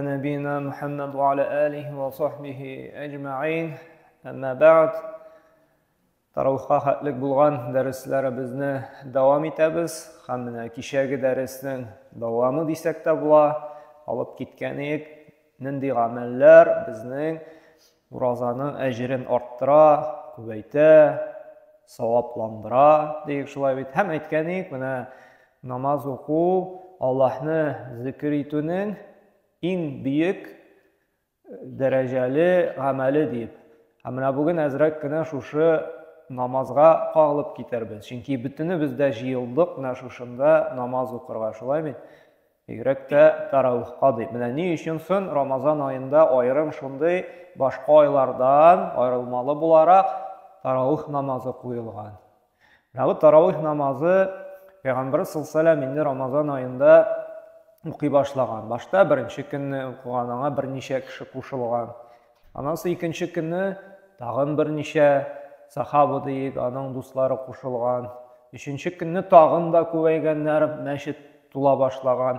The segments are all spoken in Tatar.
نبينا محمد وعلى آله وصحبه أجمعين أما بعد Таравихка хатлык булган дәресләребезне дәвам итәбез. Һәм менә кичәге дәреснең дәвамы дисәк тә була. Алып киткәнек нинди гамәлләр безнең уразаның әҗерен арттыра, күбәйтә, савапландыра дип шулай бит. Һәм әйткәнек менә намаз уку Аллаһны зикр итүнең иң бөек дәрәҗәле гамәле дип. Һәм менә бүген әзрәк кенә шушы намазга кагылып китәрбез. Чөнки бөтенебез дә җыелдык менә шушында намаз укырга, шулаймы? Бигрәк тә таравихка дип. Менә ни өчен соң Рамазан аенда аерым шундый башка айлардан аерылмалы буларак таравих намазы куелган. Менә бу таравих намазы Пәйгамбәр саллаллаһу инде Рамазан аенда укый башлаган. Башта беренче көнне укыганга берничә кеше кушылган. Аннан соң икенче көнне тагын берничә сахаба дейик, аның дуслары кушылган. Өченче көнне тагын да күбәйгәннәр, мәчет тула башлаган.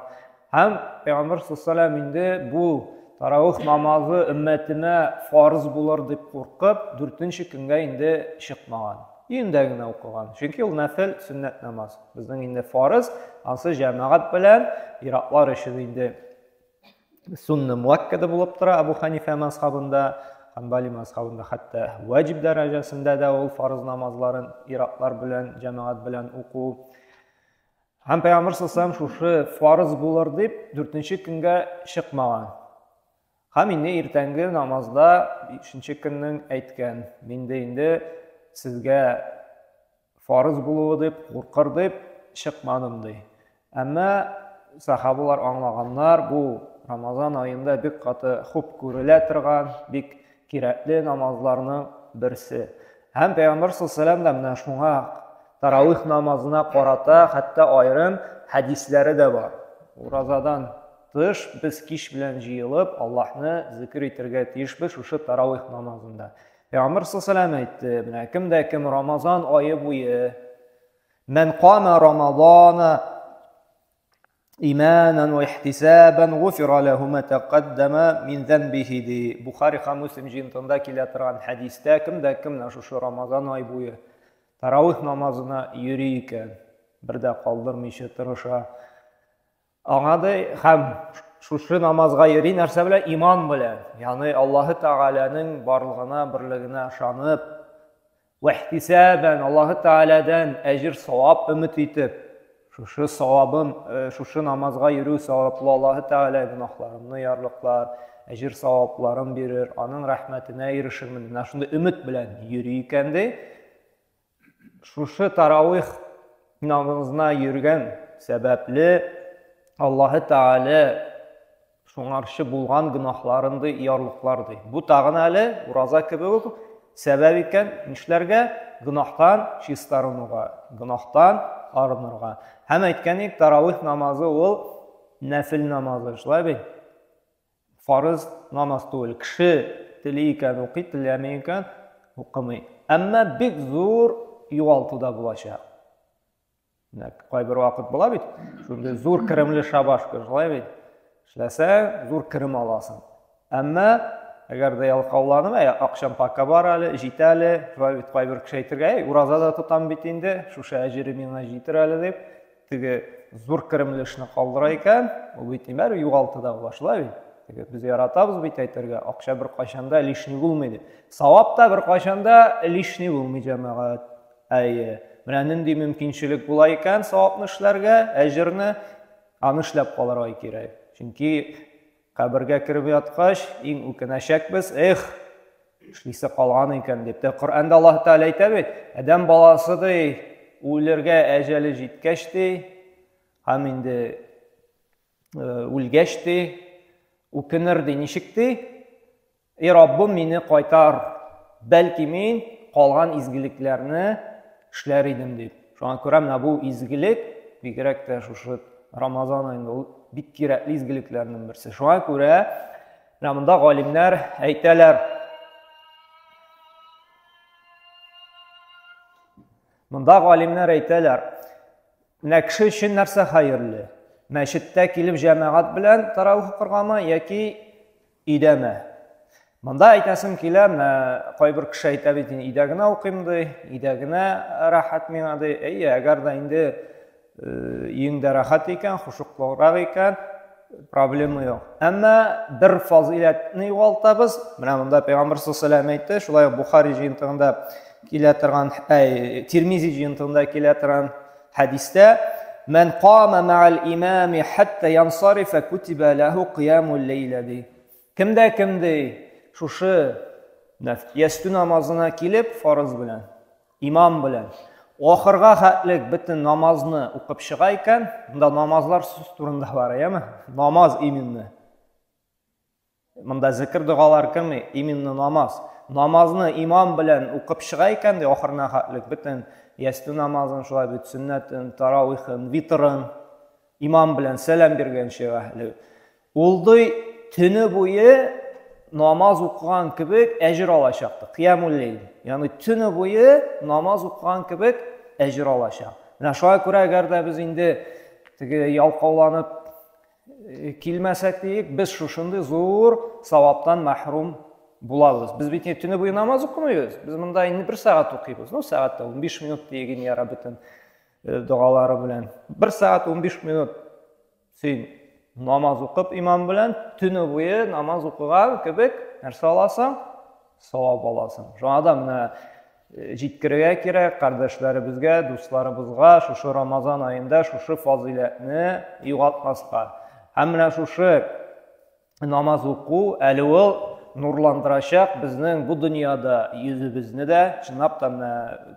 Һәм Пәйгамбәр саллаллаһу инде бу таравих намазы өммәтенә фарыз булыр дип куркып, 4нче көнгә инде чыкмаган. Инде генә укыган. Чөнки ул нафил сөннәт намаз. Безнең инде фарыз, ансы җәмәгать белән иратлар өчен инде сунна муаккада булып тора. Абу Ханифа мазхабында, Ханбали мазхабында хәтта ваҗиб дәрәҗәсендә дә ул фарыз намазларын иратлар белән, җәмәгать белән уку. Һәм Пәйгамбәр саллаллаһу шушы фарыз булыр дип 4нче көнгә чыкмаган. Һәм инде иртәнге намазда 5нче көннең әйткән, миндә инде сезгә фарыз булуы дип куркыр дип чыкмадым ди. Әмма сахабалар аңлаганнар, бу Рамазан аенда бик каты хуп күрелә торган, бик кирәкле намазларның берсе. Һәм Пәйгамбәр саллаллаһу да менә шуңа таравих намазына карата хәтта аерым хәдисләре дә бар. Уразадан тыш без кич белән җыелып Аллаһны зикр итәргә тиешбез шушы таравих намазында. Пәйгамбәр саллаллаһу әйтте, менә кемдә кем Рамазан ае буе "Мен кама Рамазана иманан ва ихтисабан гуфира лаху ма тaqaddama min dhanbihi" ди. Бухари һәм Муслим җинтында килә торган хәдистә кемдә кем шушы Рамазан ае буе таравих намазына йөри икән, бердә калдырмыйча тырыша. Аңады һәм шушы намазга йөри нәрсә белән? Иман белән. Ягъни Аллаһы Тәгаләнең барлыгына, берлегенә ышанып, ва ихтисабан Аллаһы Тәгаләдән әҗр савап өмет итеп, шушы савабым, шушы намазга йөрү саваплы Аллаһы Тәгалә гынахларымны ярлыклар, әҗр савапларын бирер, аның рәхмәтенә ирешермен. Менә шундый өмет белән йөри икән ди. Шушы таравих намазына йөргән сәбәпле Аллаһы Тәгалә шуңарчы булган гынахларын ди, ярлыклар ди. Бу тагын әле ураза кебек үк сәбәп икән нишләргә? Гынахтан чистарынуга, гынахтан арынырга. Һәм әйткәнек, таравих намазы ул нәфил намазы, шулай бит. Фарыз намаз түгел. Кеше тели икән укый, теләмәй икән укымый. Әмма бик зур югалтуда булачак. Кайбер вакыт була бит, шундый зур киремле шабашка, шулай бит. Эшләсәң, зур кирем аласың. Әмма әгәр дә ялкауланып, акчам пакка бар әле, җитә әле, шулай бит кайбер кеше әйтергә, уразада тотам бит инде, шушы әҗере миңа җитер әле дип, теге зур киремле эшне калдыра икән, ул бит имәр югалтыда була, шулай бит. Без яратабыз бит әйтергә, акча бер кайчанда лишний булмый дип. Савап та бер кайчанда лишний булмый җәмәгать. Әйе, менә нинди мөмкинчелек була икән савапны эшләргә, әҗерне аны эшләп калырга кирәк. Чөнки кабергә киреп яткач, иң үкенәчәкбез, эшлисе калган икән дип. Коръәндә Аллаһ Тәгалә әйтә бит, адәм баласы ди, үләргә әҗәле җиткәч ди, һәм инде үлгәч ди, үкенер ди, ничек ди? Раббым мине кайтар, бәлки мин калган изгелекләрне эшләр идем дип. Шуңа күрә менә бу изгелек бигрәк тә шушы Рамазан аенда бик кирәкле изгелекләрнең берсе. Шуңа күрә монда галимнәр әйтәләр. Монда галимнәр әйтәләр, менә кеше өчен нәрсә хәерле? мәчеттә килеп җәмәгать белән таравих укыргамы яки өйдәме? Монда әйтәсем килә, кайбер кеше әйтә бит, өйдә генә укыйм ди, өйдә генә рәхәт миңа ди. Әгәр дә инде өеңдә рәхәт икән, хушуклырак икән, проблема юк. Әмма бер фазилатны югалтабыз. Менә монда Пәйгамбер саллаллаху алейхи ва саллям әйтте, шулай Бухари җыентыгында килә торган, Тирмизи җыентыгында килә торган хадистә: "Мен қама ма'ал имами хатта янсарифа кутиба лаху қиямул лейла" ди. Кемдә шушы ястү намазына килеп фарыз белән, имам белән ахырга хәтлек бөтен намазны укып чыга икән, монда намазлар сүз турында бар, яме? Намаз именно. Монда зикр дугалар кем? Именно намаз. Намазны имам белән укып чыга икән, ди ахырына хәтлек бөтен ястү намазын, шулай бит сөннәтен, таравихын, витрын имам белән сәлам биргәнче хәтлек. Ул ди төне буе намаз укыган кебек әҗер алачакты. Қиямул лейл. Ягъни төне буе намаз укыган кебек әҗер алачак. Менә шуңа күрә әгәр дә без инде теге ялкауланып килмәсәк диек, без шушындый зур саваптан мәхрүм булабыз. Без бит төне буе намаз укымыйбыз. Без монда инде 1 сәгать укыйбыз. Ну, сәгатьтә 15 минут дигән яра бөтен дугалары белән. 1 сәгать 15 минут син намаз укып имам белән төне буе намаз укыган кебек нәрсә аласың? Савап аласың. Шуңа да менә җиткерергә кирәк кардәшләребезгә, дусларыбызга шушы Рамазан аенда шушы фазилатны югалтмаска. Һәм менә шушы намаз уку әле ул нурландырачак безнең бу дөньяда йөзебезне дә, чынлап та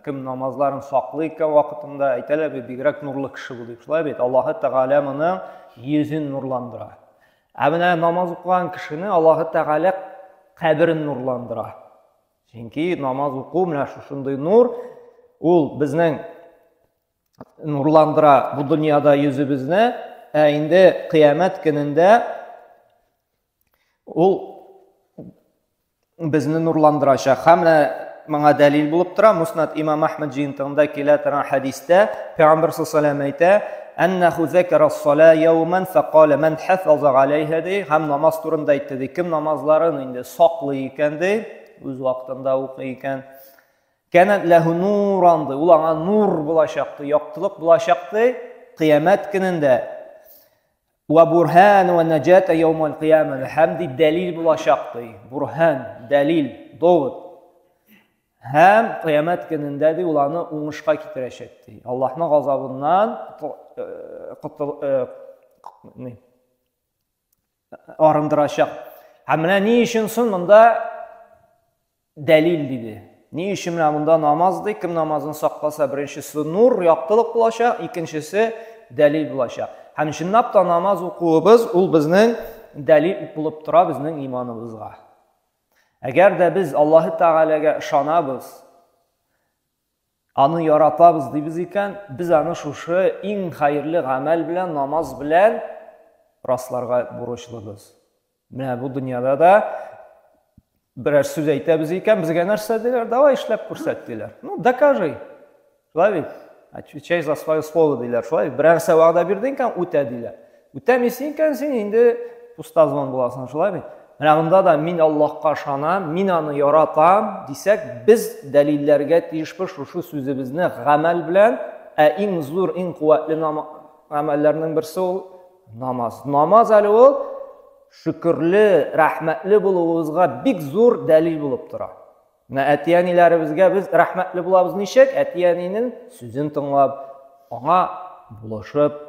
кем намазларын саклый икән вакытында әйтәләр бит, бигрәк нурлы кеше бу дип. Шулай бит, Аллаһы Тәгалә моның йөзен нурландыра. Ә менә намаз укыган кешене Аллаһы Тәгалә каберен нурландыра. Чөнки намаз уку менә шушындый нур, ул безнең нурландыра бу дөньяда йөзебезне, ә инде кыямәт көнендә ул безне нурландырачак. Һәм моңа дәлил булып тора, Муснад Имам Ахмад җыентыгында килә торган хадистә Пәйгамбер саллаллаху алейхи ва саллям әйтә: "Аннаху закара ас-сала яуман фaqala man hafaza alayha" ди. Һәм намаз турында әйтте ди. Кем намазларын инде саклый икән ди, үз вакытында укый икән, канат лаху нуран ди. Ул аңа нур булачак ди, яктылык булачак ди кыямәт көнендә. Ва бурхан ва наҗата яумал кыяма. Һәм ди дәлил булачак ди. Бурхан, дәлил, довод. Һәм кыямәт көнендә ди ул аны уңышка китерәчәк ди. Аллаһның газабыннан арындырачак. Һәм менә ни өчен соң монда дәлил диде. Ни өчен менә монда намаз ди? Кем намазын сакласа, беренчесе нур, яктылык булачак, икенчесе дәлил булачак. Һәм чынлап та намаз укуыбыз ул безнең дәлил булып тора безнең иманыбызга. Әгәр дә без Аллаһы Тәгаләгә ышанабыз, аны яратабыз дибез икән, без аны шушы иң хәерле гамәл белән, намаз белән расларга бурычлыбыз. Менә бу дөньяда да берәр сүз әйтәбез икән, безгә нәрсә диләр? Давай эшләп күрсәт диләр. Ну, докажи. Шулай бит. Отвечай за свое слово диләр. Шулай берәр вәгъдә бирдең икән, үтә диләр. Үтәмисең икән, син инде пустазман буласың, шулай бит. Менә монда да мин Аллаһка ышанам, мин аны яратам дисәк, біз дәлилләргә тиешбез шушы сүзебезне гамәл белән, иң зур, иң куәтле гамәлләрнең берсе ул намаз. Намаз әле ул шөкерле, рәхмәтле булуыбызга бик зур дәлил булып тора. Менә әтияниләребезгә без рәхмәтле булабыз ничек? Әтиянинең сүзен тыңлап, аңа булышып,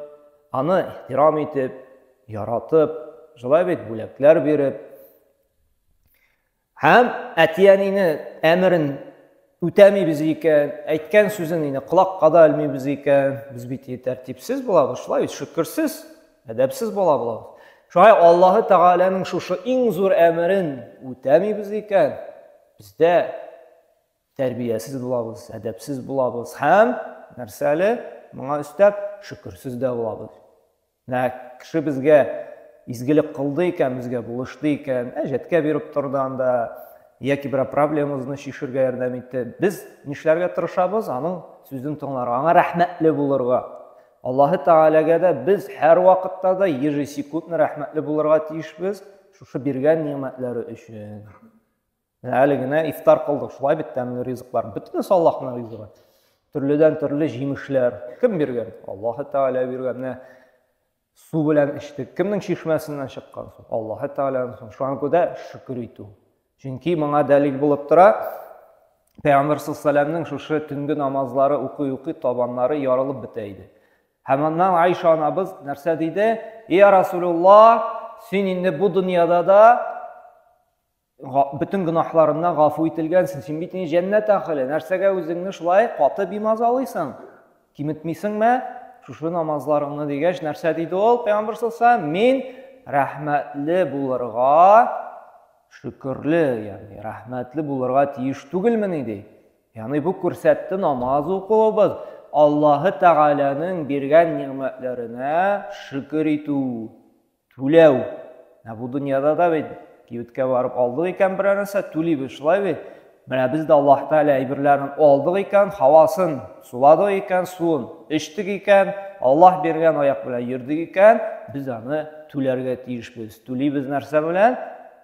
аны ихтирам итеп, яратып, шулай бит бүләкләр биреп, һәм әтиянинең әмерен үтәмибез икән, әйткән сүзен колакка да элмибез икән, без бит тәртипсез булабыз, шулай бит шөкерсез, әдәпсез булабыз. Шулай Аллаһы Тәгаләнең шушы иң зур әмерен үтәмибез икән, бездә тәрбиясез булабыз, әдәпсез булабыз һәм нәрсәле моңа өстәп шөкерсез дә булабыз. Менә кеше безгә изгелек кылды икән, безгә булышты икән, әҗәткә биреп торды анда, яки бер проблемабызны чишергә ярдәм итте. Без нишләргә тырышабыз? Аның сүзен тыңларга, аңа рәхмәтле булырга. Аллаһы Тәгаләгә дә без һәр вакытта да ежесекундно рәхмәтле булырга тиешбез шушы биргән ниъмәтләре өчен. Әле генә ифтар кылдык, шулай бит тәмле ризыклар. Бөтенесе Аллаһның ризыгы. Төрледән төрле җимешләр. Кем биргән? Аллаһы Тәгалә биргән. Су белән эчтек. Кемнең чишмәсеннән чыккан су? Аллаһы Тәгаләнең. Шуңа күрә шөкер итү. Чөнки моңа дәлил булып тора, Пәйгамбәр саллаллаһу шушы төнге намазлары укый табаннары ярылып бетә иде. Һәм аннан Айша анабыз нәрсә диде? "Я Расулуллах, син инде бу дөньяда да bütün günahlarından гафу ителгәнсең, син бит җәннәт әһле. Нәрсәгә үзеңне шулай каты бимазалыйсың? Киметмисеңме? Шушы намазларыңны дигәч, нәрсә диде ул? Пәйгамбәр саллаллаһу мин рәхмәтле булырга, шөкерле, ягъни рәхмәтле булырга тиеш түгелмени ди. Ягъни бу күрсәтте намаз укуыбыз, Аллаһы Тәгаләнең биргән ниъмәтләренә шөкер итү, түләү. Бу дөньяда да бит кибеткә барып алдык икән бер нәрсә, түлибез шулай бит. Менә без дә Аллаһ Тәгалә әйберләрен алдык икән, һавасын суладык икән, суын эчтек икән, Аллаһ биргән аяк белән йөрдек икән, без аны түләргә тиешбез. Түлибез нәрсә белән?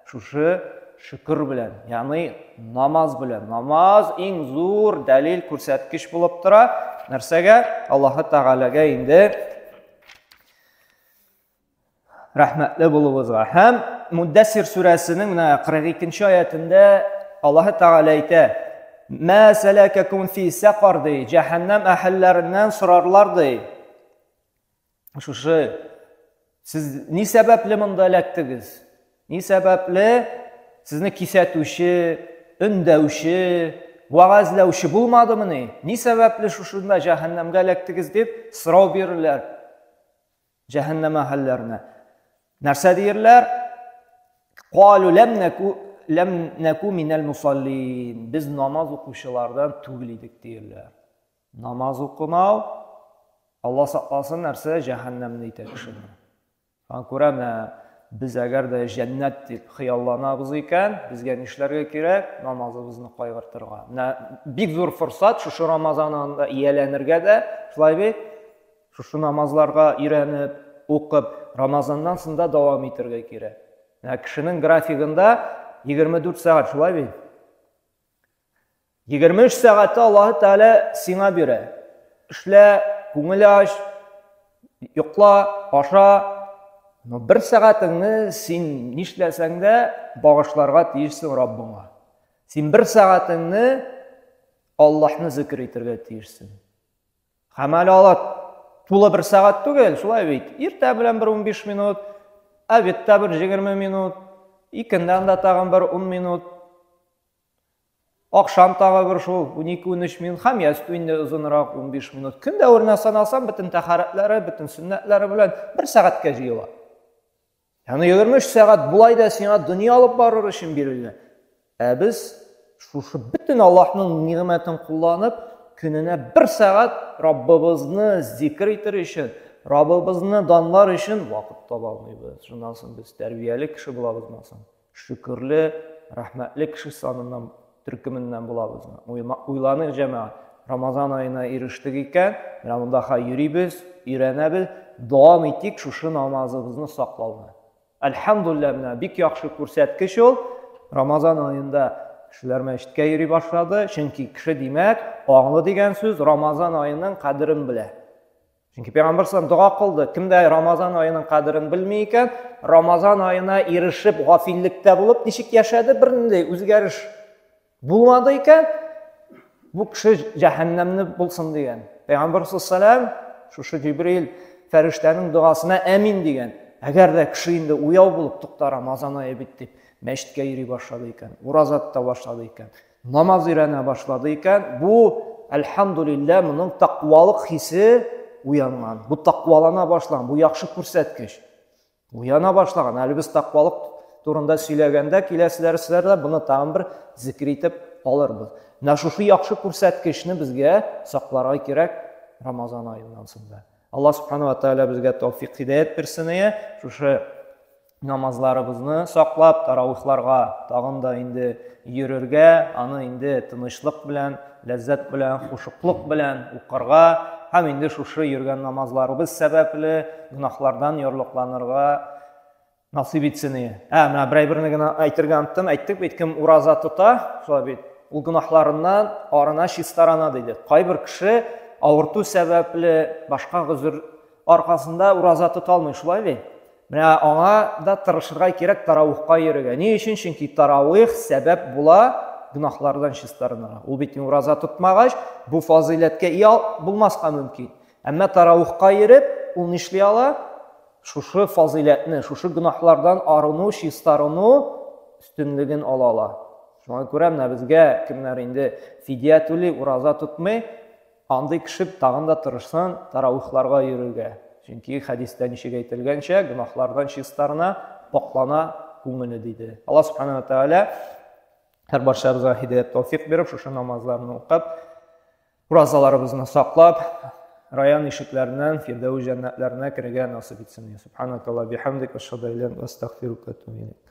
Шушы шөкер белән, ягъни намаз белән. Намаз иң зур дәлил күрсәткеч булып тора. Нәрсәгә? Аллаһы Тәгаләгә инде рәхмәтле булуыбызга. Һәм Муддассир сүрәсенең 42-нче аятында Аллаһы Тәгалә әйтә: "Ма салакакум фи сақар" ди, җәһәннәм әһелләреннән сорарлар ди. Шушы сез ни сәбәпле монда эләктегез? Ни сәбәпле сезне кисәтүче, өндәүче, вагазлаучы булмадымыни? Ни сәбәпле шушында җәһәннәмгә эләктегез дип сорау бирерләр җәһәннәм әһелләренә. Нәрсә диерләр? Qalу ләм наку минал мусаллин. Без намаз укучылардан түгел идек диерләр. Намаз укымау Алла сакласын нәрсә җәһәннәмне итә кешене. Һәм күрәм, biz әгәр дә җәннәт дип хыялланабыз икән, безгә нишләргә кирәк? Намазыбызны кайгыртырга. Бик зур форсат шушы Рамазан аенда ияләнергә дә, шулай бит, шушы намазларга өйрәнеп, укып, Рамазаннан соң да дәвам итәргә кирәк. Кешенең графигында 24 сәгать, шулай бит. 23 сәгатьтә Аллаһы Тәгалә сиңа бирә. Эшлә, күңел аш, йокла, аша. Бер сәгатеңне син нишләсәң дә багышларга тиешсең Раббыңа. Син бер сәгатеңне Аллаһны зикр итәргә тиешсең. Һәм әле тулы бер сәгать түгел, шулай бит. Иртә белән бер 15 минут, обедта бер 20 минут, икендән дә тагын бер 10 минут, акшам тагы бер шул 12-13 минут, һәм ястү инде озынрак 15 минут. Көндә үрнә санасам, бөтен тәһарәтләре, бөтен сөннәтләре белән бер сәгатькә җыела. Ягъни 23 сәгать булай да сиңа дөнья алып барыр өчен бирелгән. Без шушы бөтен Аллаһның нигъмәтен кулланып, көненә бер сәгать Раббыбызны зикр итер өчен, Раббыбызны данлар өчен вакыт таба алмыйбыз. Шуннан соң без тәрбияле кеше булабызмы соң? Шөкерле, рәхмәтле кеше саныннан, төркеменнән булабызмы? Уйланыйк җәмәгать. Рамазан аена ирештек икән, менә монда йөрибез, өйрәнәбез, дәвам итик шушы намазыбызны саклауны. Әлхәмдүлилләh, бик яхшы күрсәткеч ул. Рамазан аенда кешеләр мәчеткә йөри башлады, чөнки кеше димәк, аңлы дигән сүз Рамазан аеның кадерен белә. Чөнки Пәйгамбәр саллаллаһу дуа кылды, кемдә Рамазан аеның кадерен белми икән, Рамазан аена ирешеп гафиллектә булып ничек яшәде, бернинди үзгәреш булмады икән, бу кеше җәһәннәмне булсын дигән. Пәйгамбәр саллаллаһу шушы Җибрил фәрештәнең дуасына әмин дигән. Әгәр дә кеше инде уяу булып тукта, Рамазан ае бит дип, мәчеткә йөри башлады икән, уразатта башлады икән, намаз өйрәнә башлады икән, бу әлхәмдүлилләh моның тақвалык хисе уянган. Бу тақвалана башлаган, бу яхшы күрсәткеч. Уяна башлаган. Әле без тақвалык турында сөйләгәндә, киләсе дәресләрдә буны тагын бер зикр итеп алырбыз. Менә шушы яхшы күрсәткечне безгә сакларга кирәк Рамазан аеннан соң. Алла Субхану ва Тааля безгә тәүфик хидayat берсенә, шушы намазларыбызны саклап, таравихларга тагын да инде йөрергә, аны инде тынычлык белән, ләззәт белән, хушуклык белән укырга, һәм инде шушы йөргән намазларыбыз сәбәпле гөнаһлардан ярлыкланырга насыйп итсен. Менә берәйберне генә әйтергә оныттым. Әйттек бит, кем ураза тота, шулай бит, ул гөнаһларыннан арына чистарана диде. Кайбер кеше авырту сәбәпле, башка гозер аркасында ураза тота алмый, шулай бит. Менә аңа да тырышырга кирәк таравихка йөрергә. Ни өчен? Чөнки таравих сәбәп була гөнаһлардан чистарынырга. Ул бит ураза тотмагач, бу фазиләткә ия булмаска мөмкин. Әмма таравихка йөреп, ул нишли ала? Шушы фазиләтне, шушы гөнаһлардан арыну, чистарыну өстенлеген ала. Шуңа күрә менә безгә кемнәр инде фидия түли, ураза тотмый, андый кеше тагын да тырышсын таравихларга йөрергә. Чөнки хадистә ничек әйтелгәнчә, гөнаһлардан чистарына, паклана күңеле диде. Аллаһ Субханаһу ва Тааля һәр барчабызга һидаят тауфик биреп, шушы намазларны укып, уразаларыбызны саклап, раян ишекләреннән фирдәүс җәннәтләренә керергә насыйп итсен. Субханакалла бихамдик, ашһаду ан ла илаһа илля анта, астагфирука ва атубу илейк.